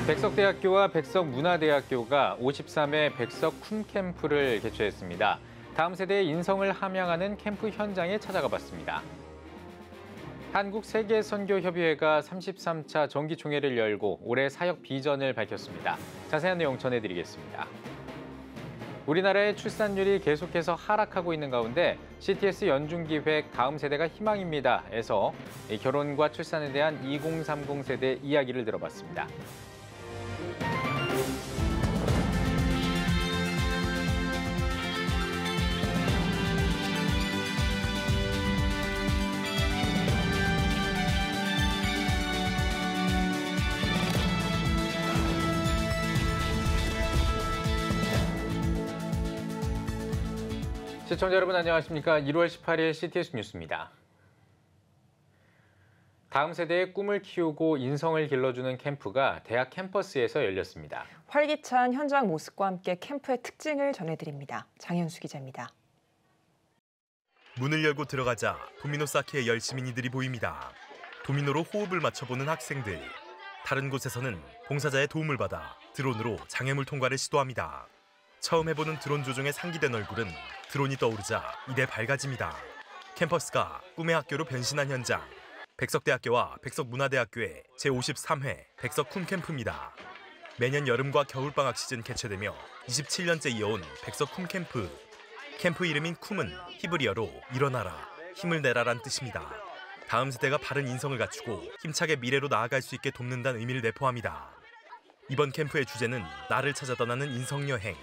백석대학교와 백석문화대학교가 53회 백석 쿰캠프를 개최했습니다. 다음 세대의 인성을 함양하는 캠프 현장에 찾아가 봤습니다. 한국세계선교협의회가 33차 정기총회를 열고 올해 사역 비전을 밝혔습니다. 자세한 내용 전해드리겠습니다. 우리나라의 출산율이 계속해서 하락하고 있는 가운데 CTS 연중기획 다음 세대가 희망입니다에서 결혼과 출산에 대한 2030 세대 이야기를 들어봤습니다. 시청자 여러분 안녕하십니까? 1월 18일 CTS 뉴스입니다. 다음 세대의 꿈을 키우고 인성을 길러주는 캠프가 대학 캠퍼스에서 열렸습니다. 활기찬 현장 모습과 함께 캠프의 특징을 전해드립니다. 장현수 기자입니다. 문을 열고 들어가자 도미노 쌓기에 열 시민이들이 보입니다. 도미노로 호흡을 맞춰보는 학생들. 다른 곳에서는 봉사자의 도움을 받아 드론으로 장애물 통과를 시도합니다. 처음 해보는 드론 조종에 상기된 얼굴은 드론이 떠오르자 이내 밝아집니다. 캠퍼스가 꿈의 학교로 변신한 현장. 백석대학교와 백석문화대학교의 제53회 백석 쿰캠프입니다. 매년 여름과 겨울방학 시즌 개최되며 27년째 이어온 백석 쿰캠프. 캠프 이름인 쿰은 히브리어로 일어나라, 힘을 내라란 뜻입니다. 다음 세대가 바른 인성을 갖추고 힘차게 미래로 나아갈 수 있게 돕는다는 의미를 내포합니다. 이번 캠프의 주제는 나를 찾아 떠나는 인성여행.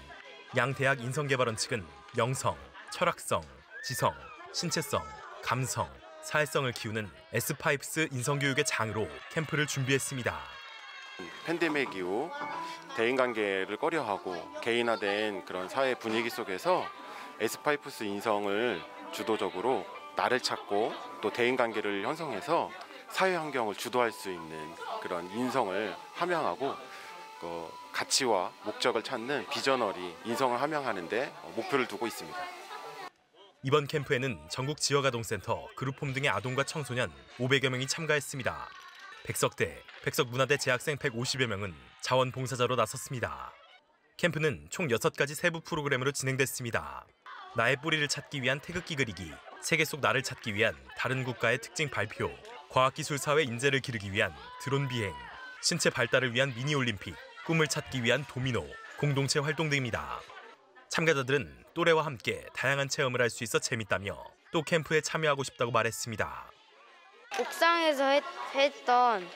양 대학 인성개발원 측은 영성, 철학성, 지성, 신체성, 감성, 사회성을 키우는 에스파이프스 인성교육의 장으로 캠프를 준비했습니다. 팬데믹 이후 대인관계를 꺼려하고 개인화된 그런 사회 분위기 속에서 에스파이프스 인성을 주도적으로 나를 찾고 또 대인관계를 형성해서 사회 환경을 주도할 수 있는 그런 인성을 함양하고 가치와 목적을 찾는 비저너리 인성을 함양하는 데 목표를 두고 있습니다. 이번 캠프에는 전국 지역아동센터, 그룹홈 등의 아동과 청소년 500여 명이 참가했습니다. 백석대, 백석문화대 재학생 150여 명은 자원봉사자로 나섰습니다. 캠프는 총 6가지 세부 프로그램으로 진행됐습니다. 나의 뿌리를 찾기 위한 태극기 그리기, 세계 속 나를 찾기 위한 다른 국가의 특징 발표, 과학기술 사회 인재를 기르기 위한 드론 비행, 신체 발달을 위한 미니올림픽, 꿈을 찾기 위한 도미노, 공동체 활동 등입니다. 참가자들은 또래와 함께 다양한 체험을 할 수 있어 재밌다며 또 캠프에 참여하고 싶다고 말했습니다. 옥상에서 했던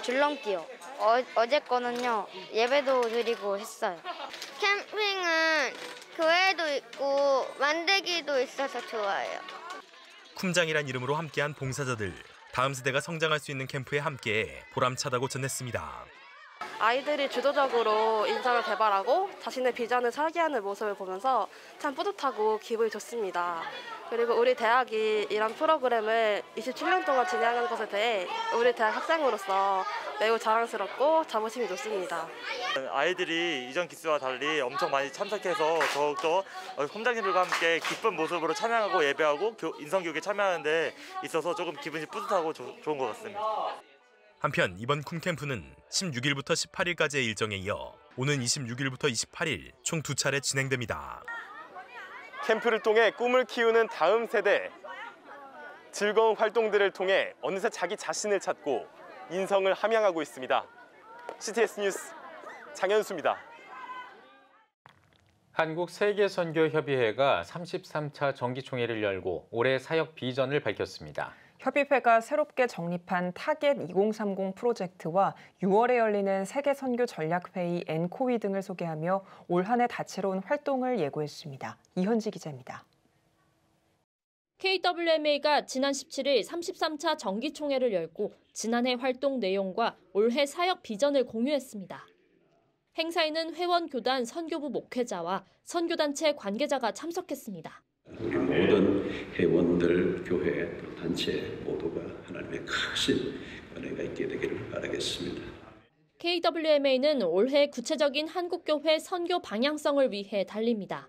줄넘기요. 어제 거는요, 예배도 드리고 했어요. 캠핑은 교회도 있고 만들기도 있어서 좋아요. 쿰장이란 이름으로 함께한 봉사자들. 다음 세대가 성장할 수 있는 캠프에 함께 보람차다고 전했습니다. 아이들이 주도적으로 인성을 개발하고 자신의 비전을 설계하는 모습을 보면서 참 뿌듯하고 기분이 좋습니다. 그리고 우리 대학이 이런 프로그램을 27년 동안 진행한 것에 대해 우리 대학 학생으로서 매우 자랑스럽고 자부심이 높습니다. 아이들이 이전 기수와 달리 엄청 많이 참석해서 더욱더 쿰장님들과 함께 기쁜 모습으로 찬양하고 예배하고 인성교육에 참여하는 데 있어서 조금 기분이 뿌듯하고 좋은 것 같습니다. 한편 이번 쿰캠프는 16일부터 18일까지의 일정에 이어 오는 26일부터 28일 총 2차례 진행됩니다. 캠프를 통해 꿈을 키우는 다음 세대. 즐거운 활동들을 통해 어느새 자기 자신을 찾고 인성을 함양하고 있습니다. CTS 뉴스 장현수입니다. 한국세계선교협의회가 33차 정기총회를 열고 올해 사역 비전을 밝혔습니다. 협의회가 새롭게 정립한 타겟 2030 프로젝트와 6월에 열리는 세계선교전략회의 엔코위 등을 소개하며 올 한 해 다채로운 활동을 예고했습니다. 이현지 기자입니다. KWMA가 지난 17일 33차 정기총회를 열고 지난해 활동 내용과 올해 사역 비전을 공유했습니다. 행사에는 회원교단 선교부 목회자와 선교단체 관계자가 참석했습니다. 우리 모든 회원들, 교회, 단체 모두가 하나님의 크신 은혜가 있게 되기를 바라겠습니다. KWMA는 올해 구체적인 한국교회 선교 방향성을 위해 달립니다.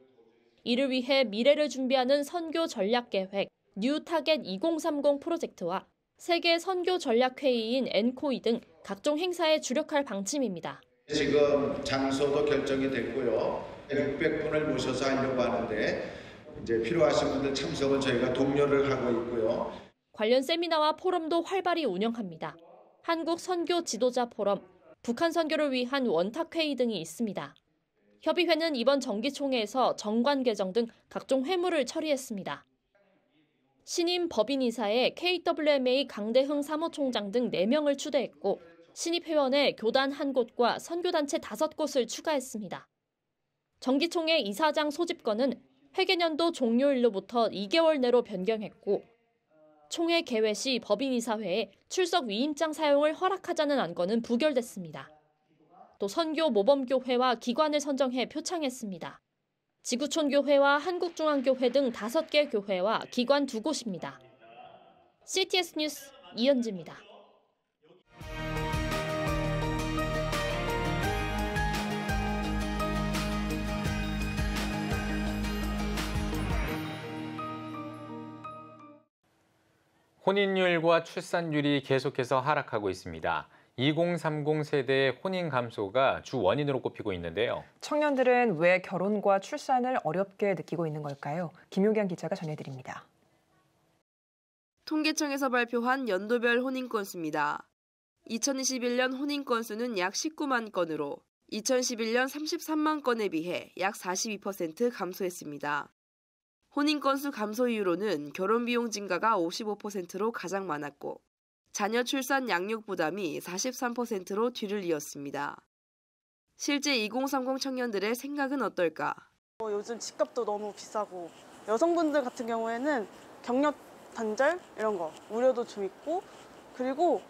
이를 위해 미래를 준비하는 선교 전략 계획 뉴 타겟 2030 프로젝트와 세계 선교 전략 회의인 엔코이 등 각종 행사에 주력할 방침입니다. 지금 장소도 결정이 됐고요. 600분을 모셔서 하려고 하는데 이제 필요하신 분들 참석은 저희가 독려를 하고 있고요. 관련 세미나와 포럼도 활발히 운영합니다. 한국 선교 지도자 포럼, 북한 선교를 위한 원탁 회의 등이 있습니다. 협의회는 이번 정기총회에서 정관 개정 등 각종 회무를 처리했습니다. 신임 법인이사에 KWMA 강대흥 사무총장 등 4명을 추대했고 신입 회원에 교단 1곳과 선교단체 5곳을 추가했습니다. 정기총회 이사장 소집건은 회계년도 종료일로부터 2개월 내로 변경했고 총회 개회 시 법인이사회에 출석 위임장 사용을 허락하자는 안건은 부결됐습니다. 또 선교 모범교회와 기관을 선정해 표창했습니다. 지구촌교회와 한국중앙교회 등 5개 교회와 기관 2곳입니다. CTS 뉴스 이현지입니다. 혼인율과 출산율이 계속해서 하락하고 있습니다. 2030 세대의 혼인 감소가 주 원인으로 꼽히고 있는데요. 청년들은 왜 결혼과 출산을 어렵게 느끼고 있는 걸까요? 김효경 기자가 전해드립니다. 통계청에서 발표한 연도별 혼인 건수입니다. 2021년 혼인 건수는 약 19만 건으로 2011년 33만 건에 비해 약 42% 감소했습니다. 혼인 건수 감소 이유로는 결혼 비용 증가가 55%로 가장 많았고 자녀 출산 양육 부담이 43%로 뒤를 이었습니다. 실제 2030 청년들의 생각은 어떨까? 요즘 집값도 너무 비싸고 여성분들 같은 경우에는 경력 단절 이런 거 우려도 좀 있고 그리고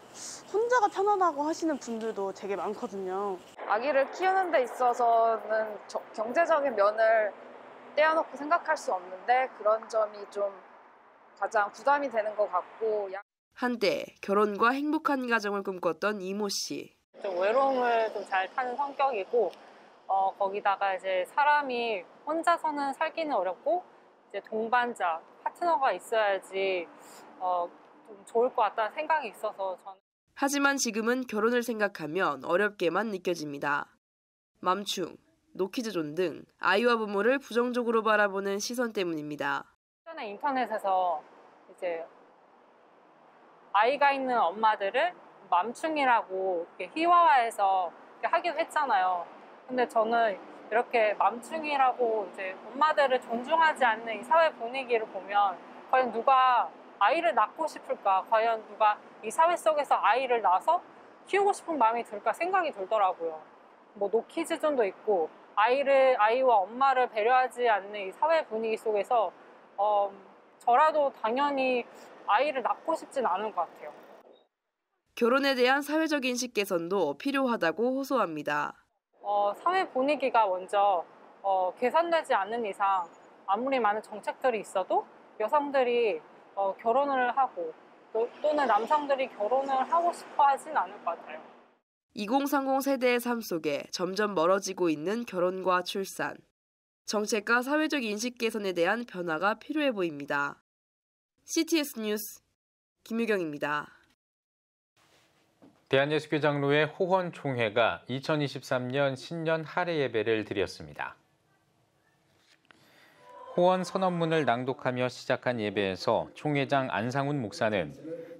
혼자가 편안하고 하시는 분들도 되게 많거든요. 아기를 키우는 데 있어서는 경제적인 면을 떼어놓고 생각할 수 없는데 그런 점이 좀 가장 부담이 되는 것 같고 한때 결혼과 행복한 가정을 꿈꿨던 이모 씨. 좀 외로움을 좀 잘 타는 성격이고 거기다가 이제 사람이 혼자서는 살기는 어렵고 이제 동반자, 파트너가 있어야지 좀 좋을 것 같다는 생각이 있어서 저는. 하지만 지금은 결혼을 생각하면 어렵게만 느껴집니다. 맘충, 노키즈존 등 아이와 부모를 부정적으로 바라보는 시선 때문입니다. 전에 인터넷에서 이제 아이가 있는 엄마들을 맘충이라고 이렇게 희화화해서 이렇게 하기도 했잖아요. 근데 저는 이렇게 맘충이라고 이제 엄마들을 존중하지 않는 이 사회 분위기를 보면 과연 누가 아이를 낳고 싶을까? 과연 누가 이 사회 속에서 아이를 낳아서 키우고 싶은 마음이 들까 생각이 들더라고요. 뭐 노키즈존도 있고 아이와 엄마를 배려하지 않는 이 사회 분위기 속에서 저라도 당연히 아이를 낳고 싶진 않은 것 같아요. 결혼에 대한 사회적 인식 개선도 필요하다고 호소합니다. 사회 분위기가 먼저 개선되지 않는 이상 아무리 많은 정책들이 있어도 여성들이 결혼을 하고 또는 남성들이 결혼을 하고 싶어 하진 않을 것 같아요. 2030 세대의 삶 속에 점점 멀어지고 있는 결혼과 출산. 정책과 사회적 인식 개선에 대한 변화가 필요해 보입니다. CTS 뉴스 김유경입니다. 대한예수교장로회 호헌총회가 2023년 신년 할애 예배를 드렸습니다. 호헌 선언문을 낭독하며 시작한 예배에서 총회장 안상훈 목사는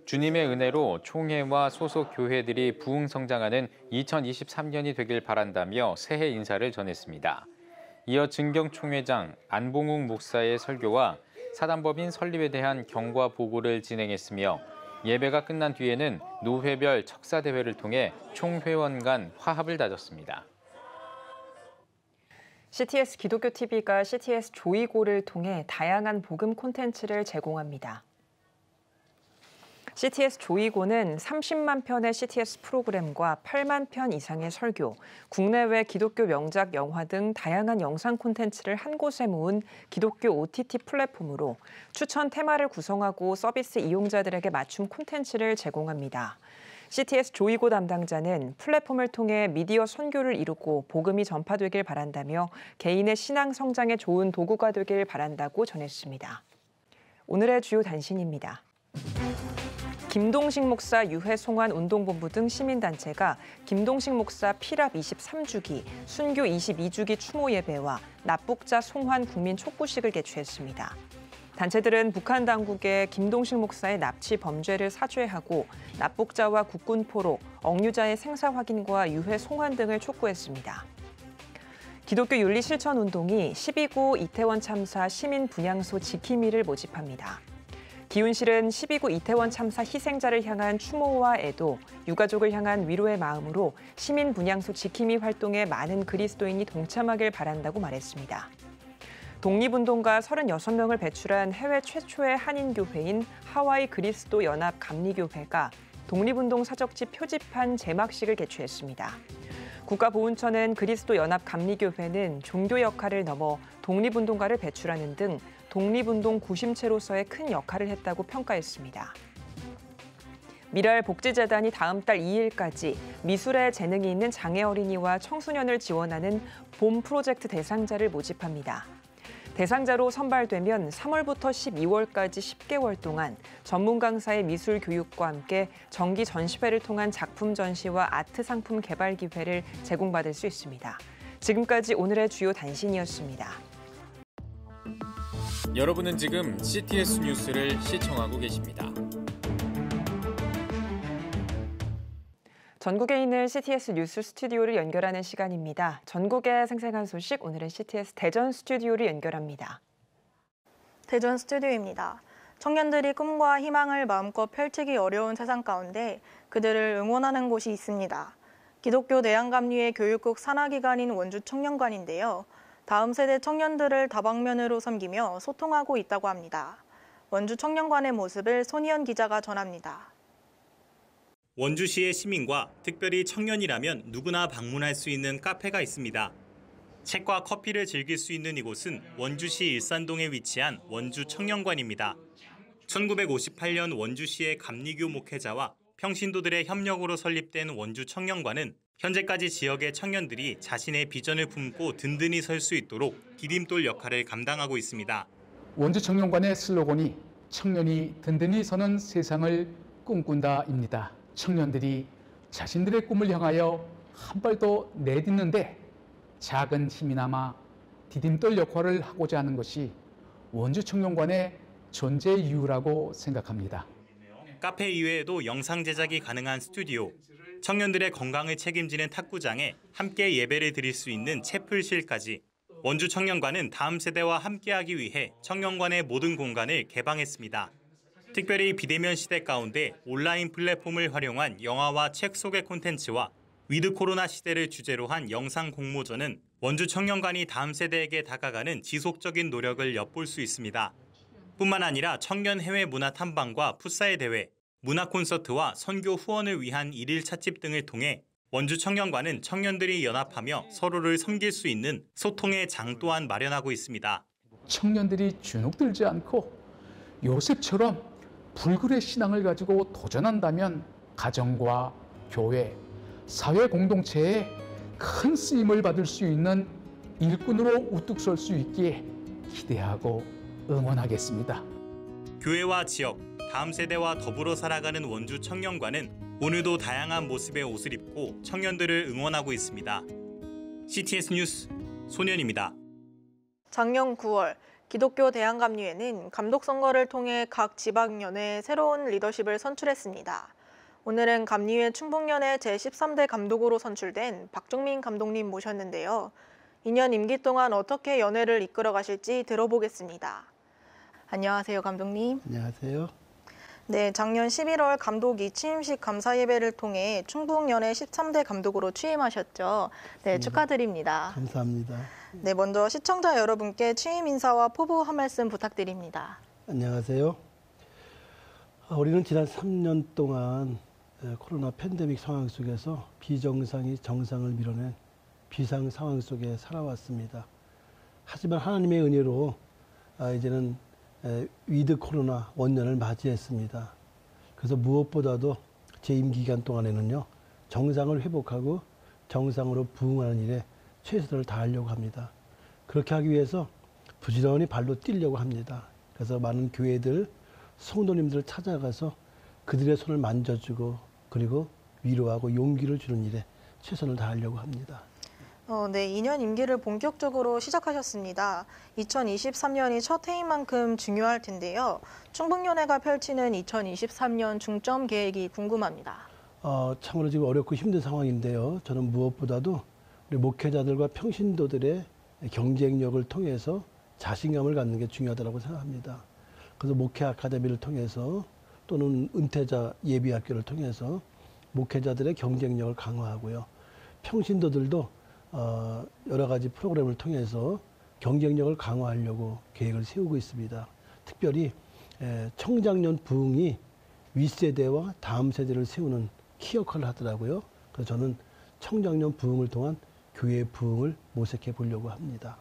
주님의 은혜로 총회와 소속 교회들이 부흥성장하는 2023년이 되길 바란다며 새해 인사를 전했습니다. 이어 증경 총회장 안봉욱 목사의 설교와 사단법인 설립에 대한 경과 보고를 진행했으며 예배가 끝난 뒤에는 노회별 척사대회를 통해 총회원 간 화합을 다졌습니다. CTS 기독교 TV가 CTS 조이고를 통해 다양한 복음 콘텐츠를 제공합니다. CTS 조이고는 30만 편의 CTS 프로그램과 8만 편 이상의 설교, 국내외 기독교 명작 영화 등 다양한 영상 콘텐츠를 한 곳에 모은 기독교 OTT 플랫폼으로 추천 테마를 구성하고 서비스 이용자들에게 맞춤 콘텐츠를 제공합니다. CTS 조이고 담당자는 플랫폼을 통해 미디어 선교를 이루고 복음이 전파되길 바란다며 개인의 신앙 성장에 좋은 도구가 되길 바란다고 전했습니다. 오늘의 주요 단신입니다. 김동식 목사 유해 송환 운동본부 등 시민단체가 김동식 목사 피랍 23주기, 순교 22주기 추모 예배와 납북자 송환 국민 촉구식을 개최했습니다. 단체들은 북한 당국에 김동식 목사의 납치 범죄를 사죄하고 납북자와 국군 포로, 억류자의 생사 확인과 유해 송환 등을 촉구했습니다. 기독교 윤리실천운동이 12구 이태원 참사 시민 분향소 지킴이를 모집합니다. 기훈실은 12구 이태원 참사 희생자를 향한 추모와 애도, 유가족을 향한 위로의 마음으로 시민 분향소 지킴이 활동에 많은 그리스도인이 동참하길 바란다고 말했습니다. 독립운동가 36명을 배출한 해외 최초의 한인교회인 하와이 그리스도 연합 감리교회가 독립운동 사적지 표지판 제막식을 개최했습니다. 국가보훈처는 그리스도 연합 감리교회는 종교 역할을 넘어 독립운동가를 배출하는 등 독립운동 구심체로서의 큰 역할을 했다고 평가했습니다. 미랄복지재단이 다음 달 2일까지 미술에 재능이 있는 장애 어린이와 청소년을 지원하는 봄 프로젝트 대상자를 모집합니다. 대상자로 선발되면 3월부터 12월까지 10개월 동안 전문 강사의 미술 교육과 함께 정기 전시회를 통한 작품 전시와 아트 상품 개발 기회를 제공받을 수 있습니다. 지금까지 오늘의 주요 단신이었습니다. 여러분은 지금 CTS 뉴스를 시청하고 계십니다. 전국에 있는 CTS 뉴스 스튜디오를 연결하는 시간입니다. 전국의 생생한 소식, 오늘은 CTS 대전 스튜디오를 연결합니다. 대전 스튜디오입니다. 청년들이 꿈과 희망을 마음껏 펼치기 어려운 세상 가운데 그들을 응원하는 곳이 있습니다. 기독교 대한감리회 교육국 산하기관인 원주청년관인데요. 다음 세대 청년들을 다방면으로 섬기며 소통하고 있다고 합니다. 원주청년관의 모습을 손희연 기자가 전합니다. 원주시의 시민과 특별히 청년이라면 누구나 방문할 수 있는 카페가 있습니다. 책과 커피를 즐길 수 있는 이곳은 원주시 일산동에 위치한 원주청년관입니다. 1958년 원주시의 감리교 목회자와 평신도들의 협력으로 설립된 원주청년관은 현재까지 지역의 청년들이 자신의 비전을 품고 든든히 설 수 있도록 디딤돌 역할을 감당하고 있습니다. 원주청년관의 슬로건이 청년이 든든히 서는 세상을 꿈꾼다입니다. 청년들이 자신들의 꿈을 향하여 한 발 더 내딛는데 작은 힘이나마 디딤돌 역할을 하고자 하는 것이 원주청년관의 존재 이유라고 생각합니다. 카페 이외에도 영상 제작이 가능한 스튜디오, 청년들의 건강을 책임지는 탁구장에 함께 예배를 드릴 수 있는 채플실까지 원주청년관은 다음 세대와 함께하기 위해 청년관의 모든 공간을 개방했습니다. 특별히 비대면 시대 가운데 온라인 플랫폼을 활용한 영화와 책 소개 콘텐츠와 위드 코로나 시대를 주제로 한 영상 공모전은 원주청년관이 다음 세대에게 다가가는 지속적인 노력을 엿볼 수 있습니다. 뿐만 아니라 청년 해외 문화 탐방과 풋사의 대회, 문화 콘서트와 선교 후원을 위한 일일 찻집 등을 통해 원주청년관은 청년들이 연합하며 서로를 섬길 수 있는 소통의 장 또한 마련하고 있습니다. 청년들이 주눅들지 않고 요셉처럼 불굴의 신앙을 가지고 도전한다면 가정과 교회, 사회 공동체에 큰 쓰임을 받을 수 있는 일꾼으로 우뚝 설 수 있기에 기대하고 응원하겠습니다. 교회와 지역, 다음 세대와 더불어 살아가는 원주 청년관은 오늘도 다양한 모습의 옷을 입고 청년들을 응원하고 있습니다. CTS 뉴스 손현입니다. 작년 9월 기독교 대한감리회는 감독 선거를 통해 각 지방연회에 새로운 리더십을 선출했습니다. 오늘은 감리회 충북연회 제13대 감독으로 선출된 박종민 감독님 모셨는데요. 2년 임기 동안 어떻게 연회를 이끌어 가실지 들어보겠습니다. 안녕하세요, 감독님. 안녕하세요. 네, 작년 11월 감독이 취임식 감사 예배를 통해 충북연회 13대 감독으로 취임하셨죠. 네, 축하드립니다. 감사합니다. 네, 먼저 시청자 여러분께 취임 인사와 포부 한 말씀 부탁드립니다. 안녕하세요. 우리는 지난 3년 동안 코로나 팬데믹 상황 속에서 비정상이 정상을 밀어낸 비상 상황 속에 살아왔습니다. 하지만 하나님의 은혜로 이제는 위드 코로나 원년을 맞이했습니다. 그래서 무엇보다도 제 임기 기간 동안에는요, 정상을 회복하고 정상으로 부흥하는 일에 최선을 다하려고 합니다. 그렇게 하기 위해서 부지런히 발로 뛰려고 합니다. 그래서 많은 교회들, 성도님들을 찾아가서 그들의 손을 만져주고 그리고 위로하고 용기를 주는 일에 최선을 다하려고 합니다. 네, 2년 임기를 본격적으로 시작하셨습니다. 2023년이 첫 해인 만큼 중요할 텐데요. 충북연회가 펼치는 2023년 중점 계획이 궁금합니다. 참으로 지금 어렵고 힘든 상황인데요. 저는 무엇보다도 우리 목회자들과 평신도들의 경쟁력을 통해서 자신감을 갖는 게 중요하다고 생각합니다. 그래서 목회 아카데미를 통해서 또는 은퇴자 예비학교를 통해서 목회자들의 경쟁력을 강화하고요. 평신도들도 여러 가지 프로그램을 통해서 경쟁력을 강화하려고 계획을 세우고 있습니다. 특별히 청장년 부흥이 윗세대와 다음 세대를 세우는 키 역할을 하더라고요. 그래서 저는 청장년 부흥을 통한 교회의 부흥을 모색해 보려고 합니다.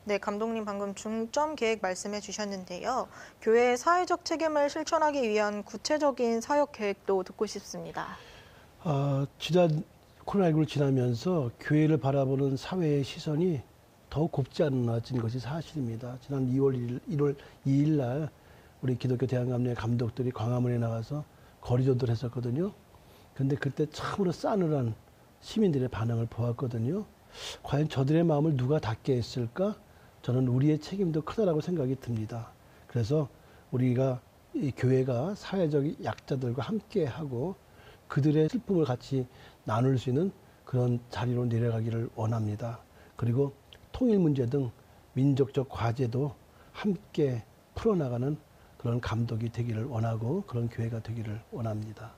네, 감독님 방금 중점 계획 말씀해 주셨는데요. 교회의 사회적 책임을 실천하기 위한 구체적인 사역 계획도 듣고 싶습니다. 지난 코로나19를 지나면서 교회를 바라보는 사회의 시선이 더욱 곱지 않아진 것이 사실입니다. 지난 1월 2일 날 우리 기독교 대한감리회 감독들이 광화문에 나가서 거리전도를 했었거든요. 근데 그때 참으로 싸늘한 시민들의 반응을 보았거든요. 과연 저들의 마음을 누가 닫게 했을까? 저는 우리의 책임도 크다라고 생각이 듭니다. 그래서 우리가 이 교회가 사회적 약자들과 함께하고 그들의 슬픔을 같이 나눌 수 있는 그런 자리로 내려가기를 원합니다. 그리고 통일 문제 등 민족적 과제도 함께 풀어나가는 그런 감독이 되기를 원하고 그런 교회가 되기를 원합니다.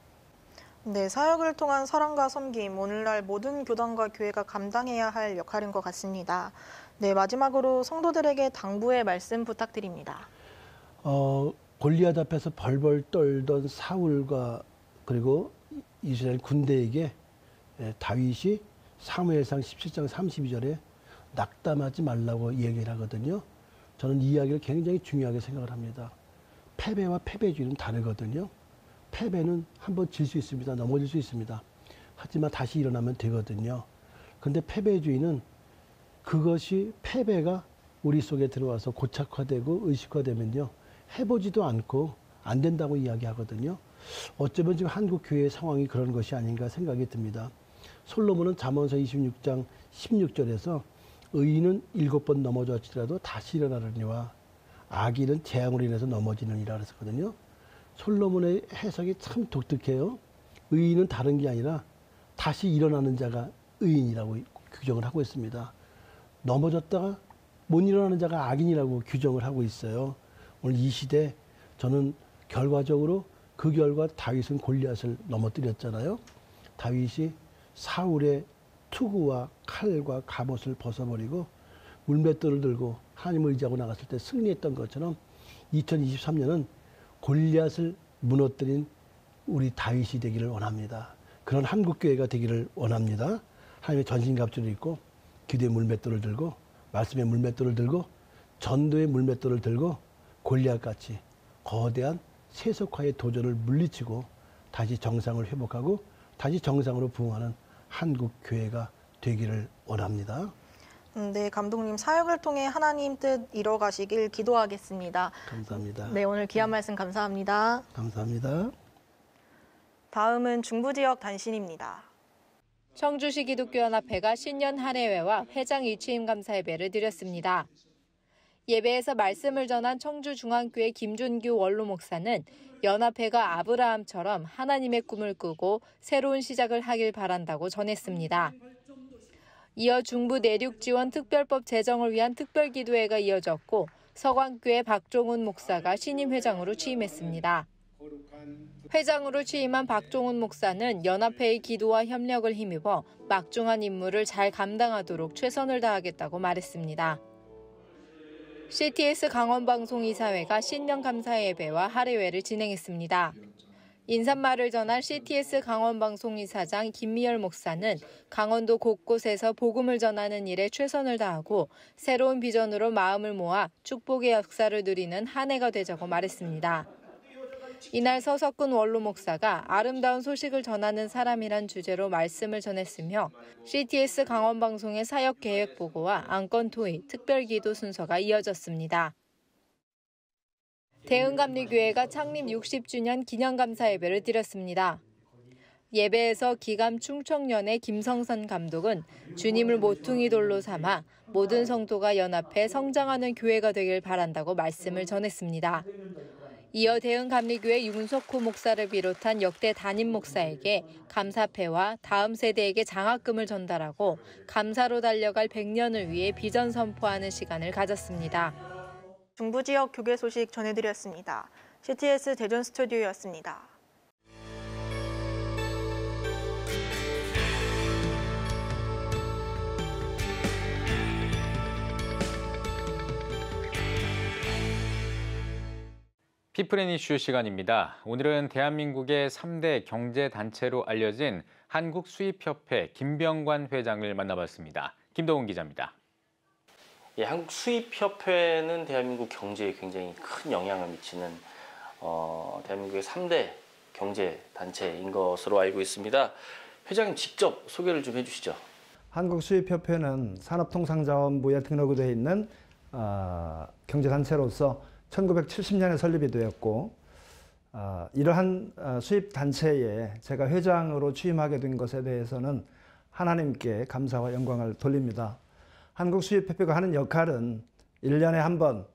네, 사역을 통한 사랑과 섬김, 오늘날 모든 교단과 교회가 감당해야 할 역할인 것 같습니다. 네, 마지막으로 성도들에게 당부의 말씀 부탁드립니다. 골리앗 앞에서 벌벌 떨던 사울과 그리고 이스라엘 군대에게 다윗이 사무엘상 17장 32절에 낙담하지 말라고 얘기를 하거든요. 저는 이 이야기를 굉장히 중요하게 생각을 합니다. 패배와 패배주의는 다르거든요. 패배는 한번 질 수 있습니다. 넘어질 수 있습니다. 하지만 다시 일어나면 되거든요. 근데 패배주의는 그것이 패배가 우리 속에 들어와서 고착화되고 의식화되면요. 해보지도 않고 안 된다고 이야기하거든요. 어쩌면 지금 한국 교회의 상황이 그런 것이 아닌가 생각이 듭니다. 솔로몬은 잠언서 26장 16절에서 의인은 7번 넘어졌지라도 다시 일어나려니와 악인은 재앙으로 인해서 넘어지느니라 그랬거든요. 솔로몬의 해석이 참 독특해요. 의인은 다른 게 아니라 다시 일어나는 자가 의인이라고 규정을 하고 있습니다. 넘어졌다가 못 일어나는 자가 악인이라고 규정을 하고 있어요. 오늘 이 시대 저는 결과적으로 그 결과 다윗은 골리앗을 넘어뜨렸잖아요. 다윗이 사울의 투구와 칼과 갑옷을 벗어버리고 물맷돌을 들고 하나님을 의지하고 나갔을 때 승리했던 것처럼 2023년은 골리앗을 무너뜨린 우리 다윗이 되기를 원합니다. 그런 한국교회가 되기를 원합니다. 하나님의 전신갑주를 입고 기도의 물맷돌을 들고 말씀의 물맷돌을 들고 전도의 물맷돌을 들고 골리앗같이 거대한 세속화의 도전을 물리치고 다시 정상을 회복하고 다시 정상으로 부흥하는 한국교회가 되기를 원합니다. 네, 감독님 사역을 통해 하나님 뜻 이뤄가시길 기도하겠습니다. 감사합니다. 네, 오늘 귀한 말씀 감사합니다. 감사합니다. 다음은 중부지역 단신입니다. 청주시 기독교연합회가 신년 할애회와 회장 일취임 감사 예배를 드렸습니다. 예배에서 말씀을 전한 청주중앙교회 김준규 원로 목사는 연합회가 아브라함처럼 하나님의 꿈을 꾸고 새로운 시작을 하길 바란다고 전했습니다. 이어 중부 내륙 지원 특별법 제정을 위한 특별기도회가 이어졌고 서광교회 박종훈 목사가 신임 회장으로 취임했습니다. 회장으로 취임한 박종훈 목사는 연합회의 기도와 협력을 힘입어 막중한 임무를 잘 감당하도록 최선을 다하겠다고 말했습니다. CTS 강원방송이사회가 신년감사예배와 할애회를 진행했습니다. 인사말을 전할 CTS 강원방송이사장 김미열 목사는 강원도 곳곳에서 복음을 전하는 일에 최선을 다하고 새로운 비전으로 마음을 모아 축복의 역사를 누리는 한 해가 되자고 말했습니다. 이날 서석근 원로 목사가 아름다운 소식을 전하는 사람이란 주제로 말씀을 전했으며 CTS 강원방송의 사역계획 보고와 안건 토의, 특별기도 순서가 이어졌습니다. 대흥감리교회가 창립 60주년 기념감사 예배를 드렸습니다. 예배에서 기감 충청년의 김성선 감독은 주님을 모퉁이 돌로 삼아 모든 성도가 연합해 성장하는 교회가 되길 바란다고 말씀을 전했습니다. 이어 대흥감리교회 윤석호 목사를 비롯한 역대 담임 목사에게 감사패와 다음 세대에게 장학금을 전달하고 감사로 달려갈 100년을 위해 비전 선포하는 시간을 가졌습니다. 중부 지역 교계 소식 전해드렸습니다. CTS 대전 스튜디오였습니다. 피플앤 이슈 시간입니다. 오늘은 대한민국의 3대 경제단체로 알려진 한국수입협회 김병관 회장을 만나봤습니다. 김동훈 기자입니다. 예, 한국수입협회는 대한민국 경제에 굉장히 큰 영향을 미치는 대한민국의 3대 경제단체인 것으로 알고 있습니다. 회장님 직접 소개를 좀 해주시죠. 한국수입협회는 산업통상자원부에 등록이 되어 있는 경제단체로서 1970년에 설립이 되었고 이러한 수입단체에 제가 회장으로 취임하게 된 것에 대해서는 하나님께 감사와 영광을 돌립니다. 한국수입협회가 하는 역할은 1년에 한 번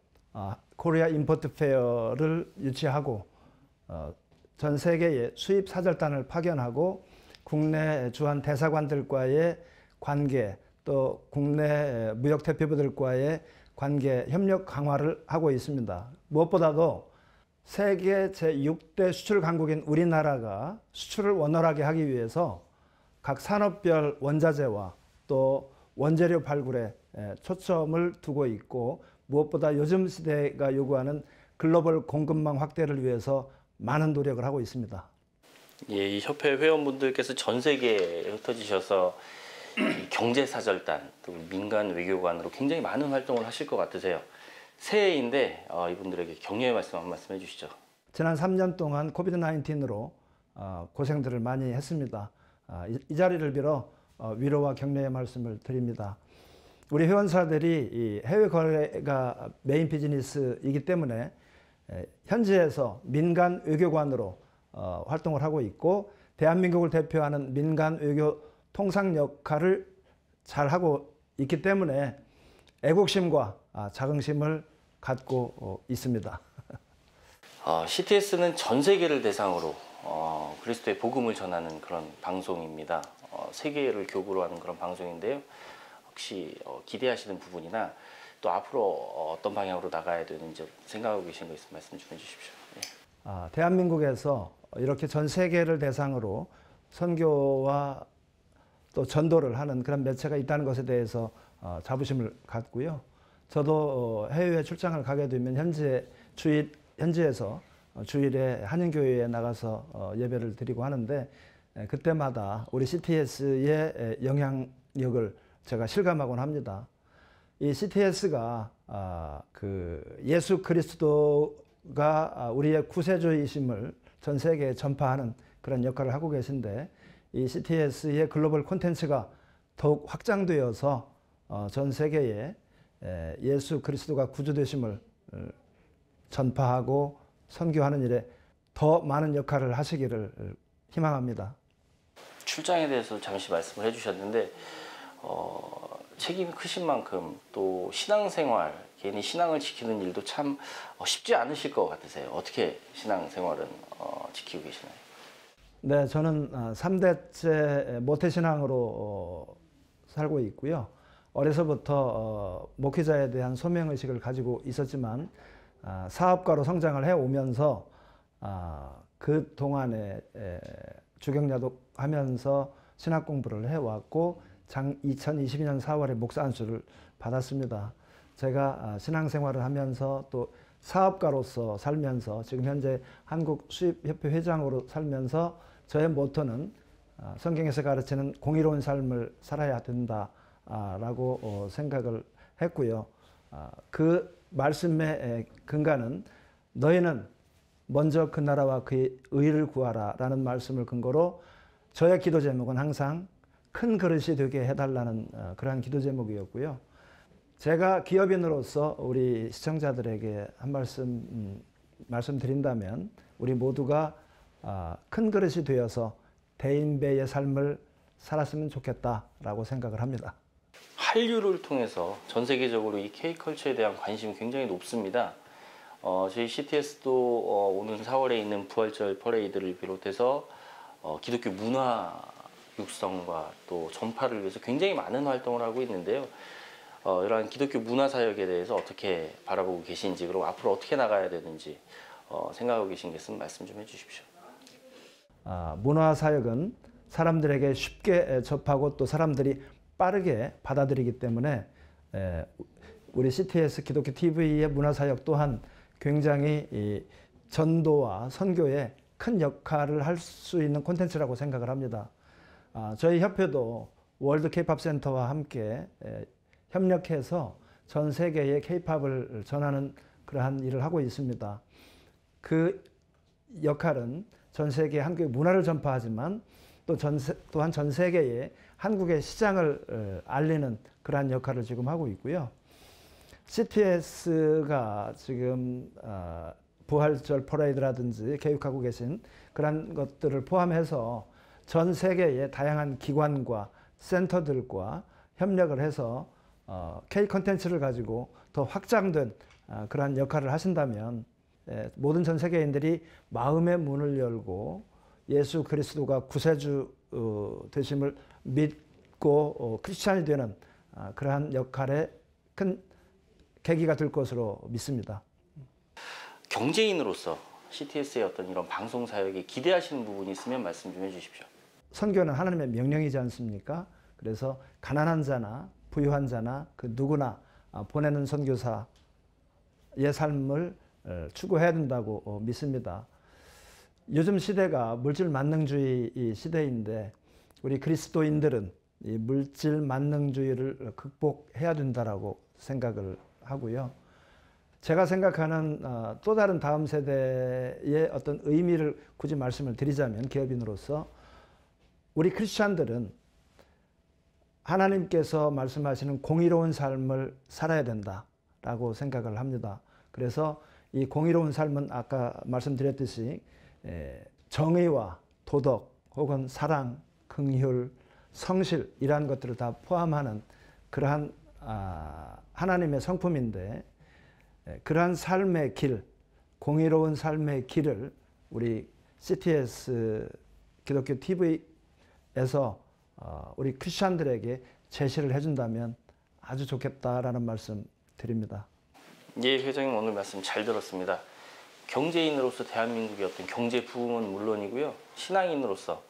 코리아 임포트 페어를 유치하고 전 세계의 수입 사절단을 파견하고 국내 주한 대사관들과의 관계 또 국내 무역 대표부들과의 관계 협력 강화를 하고 있습니다. 무엇보다도 세계 제6대 수출 강국인 우리나라가 수출을 원활하게 하기 위해서 각 산업별 원자재와 또 원재료 발굴에 초점을 두고 있고 무엇보다 요즘 시대가 요구하는 글로벌 공급망 확대를 위해서 많은 노력을 하고 있습니다. 예, 이 협회 회원분들께서 전 세계에 흩어지셔서 경제사절단, 또 민간 외교관으로 굉장히 많은 활동을 하실 것 같으세요. 새해인데 이분들에게 격려의 말씀 한 말씀 해주시죠. 지난 3년 동안 코비드-19으로 고생들을 많이 했습니다. 이 자리를 빌어 위로와 격려의 말씀을 드립니다. 우리 회원사들이 이 해외 거래가 메인 비즈니스이기 때문에 현지에서 민간 외교관으로 활동을 하고 있고 대한민국을 대표하는 민간 외교 통상 역할을 잘 하고 있기 때문에 애국심과 자긍심을 갖고 있습니다. CTS는 전 세계를 대상으로 그리스도의 복음을 전하는 그런 방송입니다. 세계를 교구로 하는 그런 방송인데요. 혹시 기대하시는 부분이나 또 앞으로 어떤 방향으로 나가야 되는지 생각하고 계신 거 있으면 말씀 좀 해주십시오. 예. 대한민국에서 이렇게 전 세계를 대상으로 선교와 또 전도를 하는 그런 매체가 있다는 것에 대해서 자부심을 갖고요. 저도 해외 출장을 가게 되면 현지에서 주일에 한인교회에 나가서 예배를 드리고 하는데 그때마다 우리 CTS의 영향력을 제가 실감하곤 합니다. 이 CTS가 그 예수 그리스도가 우리의 구세주이심을 전 세계에 전파하는 그런 역할을 하고 계신데 이 CTS의 글로벌 콘텐츠가 더욱 확장되어서 전 세계에 예수 그리스도가 구주되심을 전파하고 선교하는 일에 더 많은 역할을 하시기를 희망합니다. 출장에 대해서 잠시 말씀을 해주셨는데 책임이 크신 만큼 또 신앙생활, 개인이 신앙을 지키는 일도 참 쉽지 않으실 것 같으세요. 어떻게 신앙생활은 지키고 계시나요? 네, 저는 3대째 모태신앙으로 살고 있고요. 어려서부터 목회자에 대한 소명의식을 가지고 있었지만 사업가로 성장을 해오면서 그 동안에 주경야독 하면서 신학 공부를 해왔고 2022년 4월에 목사 안수를 받았습니다. 제가 신앙생활을 하면서 또 사업가로서 살면서 지금 현재 한국수입협회 회장으로 살면서 저의 모토는 성경에서 가르치는 공의로운 삶을 살아야 된다라고 생각을 했고요. 그 말씀의 근간은 너희는 먼저 그 나라와 그의 의를 구하라 라는 말씀을 근거로 저의 기도 제목은 항상 큰 그릇이 되게 해달라는 그러한 기도 제목이었고요. 제가 기업인으로서 우리 시청자들에게 한 말씀 말씀드린다면 우리 모두가 큰 그릇이 되어서 대인배의 삶을 살았으면 좋겠다라고 생각을 합니다. 한류를 통해서 전 세계적으로 이 K컬처에 대한 관심이 굉장히 높습니다. 저희 CTS도 오는 4월에 있는 부활절 퍼레이드를 비롯해서 기독교 문화 육성과 또 전파를 위해서 굉장히 많은 활동을 하고 있는데요. 이러한 기독교 문화 사역에 대해서 어떻게 바라보고 계신지, 그리고 앞으로 어떻게 나가야 되는지 생각하고 계신 게 있으면 말씀 좀 해주십시오. 문화 사역은 사람들에게 쉽게 접하고 또 사람들이 빠르게 받아들이기 때문에 우리 CTS 기독교 TV의 문화 사역 또한 굉장히 이 전도와 선교에 큰 역할을 할 수 있는 콘텐츠라고 생각을 합니다. 저희 협회도 월드 K-팝 센터와 함께 협력해서 전 세계에 K-팝을 전하는 그러한 일을 하고 있습니다. 그 역할은 전 세계 한국의 문화를 전파하지만 또한 전 세계에 한국의 시장을 알리는 그러한 역할을 지금 하고 있고요. CTS가 지금 부활절 퍼레이드라든지 계획하고 계신 그런 것들을 포함해서 전 세계의 다양한 기관과 센터들과 협력을 해서 K 콘텐츠를 가지고 더 확장된 그러한 역할을 하신다면 모든 전 세계인들이 마음의 문을 열고 예수 그리스도가 구세주 되심을 믿고 크리스찬이 되는 그러한 역할에 큰 계기가 될 것으로 믿습니다. 경제인으로서 CTS의 어떤 이런 방송 사역에 기대하시는 부분이 있으면 말씀 좀 해주십시오. 선교는 하나님의 명령이지 않습니까? 그래서 가난한 자나 부유한 자나 그 누구나 보내는 선교사의 삶을 추구해야 된다고 믿습니다. 요즘 시대가 물질 만능주의 시대인데 우리 그리스도인들은 이 물질 만능주의를 극복해야 된다라고 생각을 하고요. 제가 생각하는 또 다른 다음 세대의 어떤 의미를 굳이 말씀을 드리자면 기업인으로서 우리 크리스찬들은 하나님께서 말씀하시는 공의로운 삶을 살아야 된다라고 생각을 합니다. 그래서 이 공의로운 삶은 아까 말씀드렸듯이 정의와 도덕 혹은 사랑, 긍휼, 성실 이러한 것들을 다 포함하는 그러한 하나님의 성품인데 그러한 삶의 길, 공의로운 삶의 길을 우리 CTS 기독교 TV에서 우리 크리스찬들에게 제시를 해준다면 아주 좋겠다라는 말씀 드립니다. 예, 회장님 오늘 말씀 잘 들었습니다. 경제인으로서 대한민국의 어떤 경제 부흥은 물론이고요. 신앙인으로서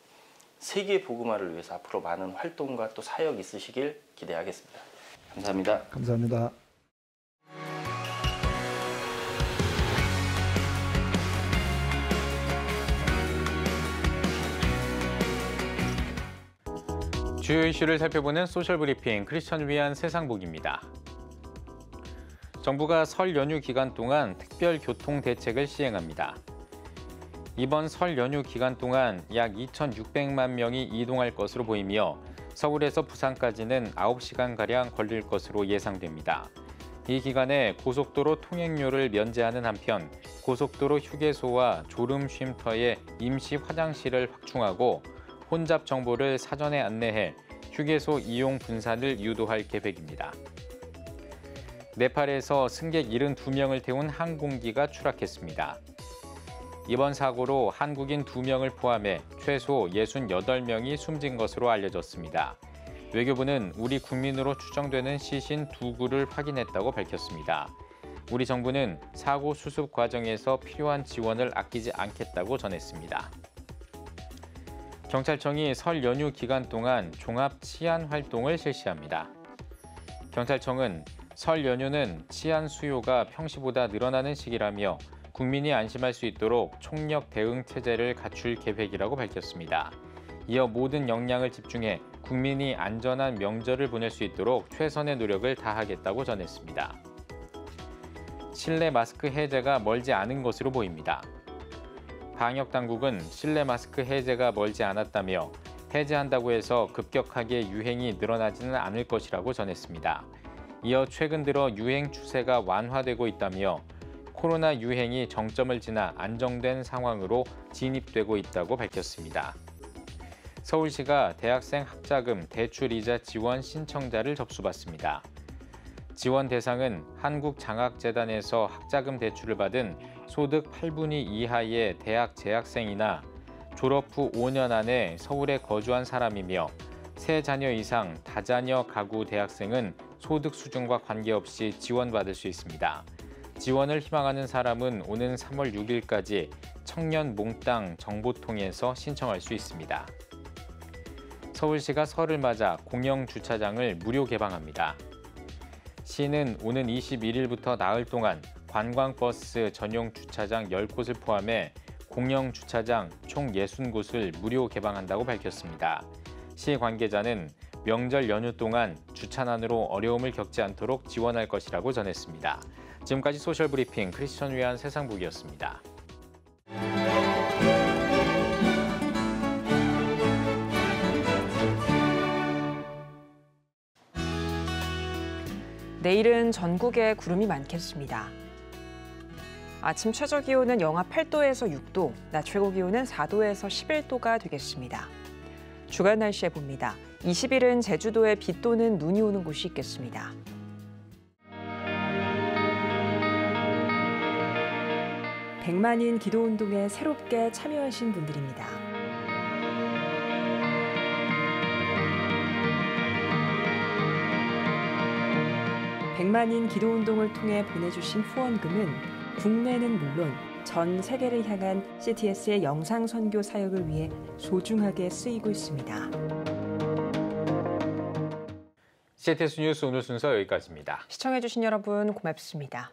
세계 복음화를 위해서 앞으로 많은 활동과 또 사역 있으시길 기대하겠습니다. 감사합니다. 감사합니다. 주요 이슈를 살펴보는 소셜브리핑 크리스천을 위한 세상복입니다. 정부가 설 연휴 기간 동안 특별 교통 대책을 시행합니다. 이번 설 연휴 기간 동안 약 2,600만 명이 이동할 것으로 보이며 서울에서 부산까지는 9시간가량 걸릴 것으로 예상됩니다. 이 기간에 고속도로 통행료를 면제하는 한편 고속도로 휴게소와 졸음 쉼터에 임시 화장실을 확충하고 혼잡 정보를 사전에 안내해 휴게소 이용 분산을 유도할 계획입니다. 네팔에서 승객 72명을 태운 항공기가 추락했습니다. 이번 사고로 한국인 2명을 포함해 최소 68명이 숨진 것으로 알려졌습니다. 외교부는 우리 국민으로 추정되는 시신 2구를 확인했다고 밝혔습니다. 우리 정부는 사고 수습 과정에서 필요한 지원을 아끼지 않겠다고 전했습니다. 경찰청이 설 연휴 기간 동안 종합 치안 활동을 실시합니다. 경찰청은 설 연휴는 치안 수요가 평시보다 늘어나는 시기라며 국민이 안심할 수 있도록 총력 대응 체제를 갖출 계획이라고 밝혔습니다. 이어 모든 역량을 집중해 국민이 안전한 명절을 보낼 수 있도록 최선의 노력을 다하겠다고 전했습니다. 실내 마스크 해제가 멀지 않은 것으로 보입니다. 방역당국은 실내 마스크 해제가 멀지 않았다며 해제한다고 해서 급격하게 유행이 늘어나지는 않을 것이라고 전했습니다. 이어 최근 들어 유행 추세가 완화되고 있다며 코로나 유행이 정점을 지나 안정된 상황으로 진입되고 있다고 밝혔습니다. 서울시가 대학생 학자금 대출이자 지원 신청자를 접수받습니다. 지원 대상은 한국장학재단에서 학자금 대출을 받은 소득 8분위 이하의 대학 재학생이나 졸업 후 5년 안에 서울에 거주한 사람이며 3자녀 이상 다자녀 가구 대학생은 소득 수준과 관계없이 지원받을 수 있습니다. 지원을 희망하는 사람은 오는 3월 6일까지 청년 몽땅 정보통에서 신청할 수 있습니다. 서울시가 설을 맞아 공영 주차장을 무료 개방합니다. 시는 오는 21일부터 나흘 동안 관광버스 전용 주차장 10곳을 포함해 공영 주차장 총 60곳을 무료 개방한다고 밝혔습니다. 시 관계자는 명절 연휴 동안 주차난으로 어려움을 겪지 않도록 지원할 것이라고 전했습니다. 지금까지 소셜브리핑 크리스천 위안 세상북이었습니다. 내일은 전국에 구름이 많겠습니다. 아침 최저 기온은 영하 8도에서 6도, 낮 최고 기온은 4도에서 11도가 되겠습니다. 주간 날씨에 봅니다. 20일은 제주도에 비 또는 눈이 오는 곳이 있겠습니다. 백만인 기도운동에 새롭게 참여하신 분들입니다. 백만인 기도운동을 통해 보내주신 후원금은 국내는 물론 전 세계를 향한 CTS의 영상 선교 사역을 위해 소중하게 쓰이고 있습니다. CTS 뉴스 오늘 순서 여기까지입니다. 시청해주신 여러분 고맙습니다.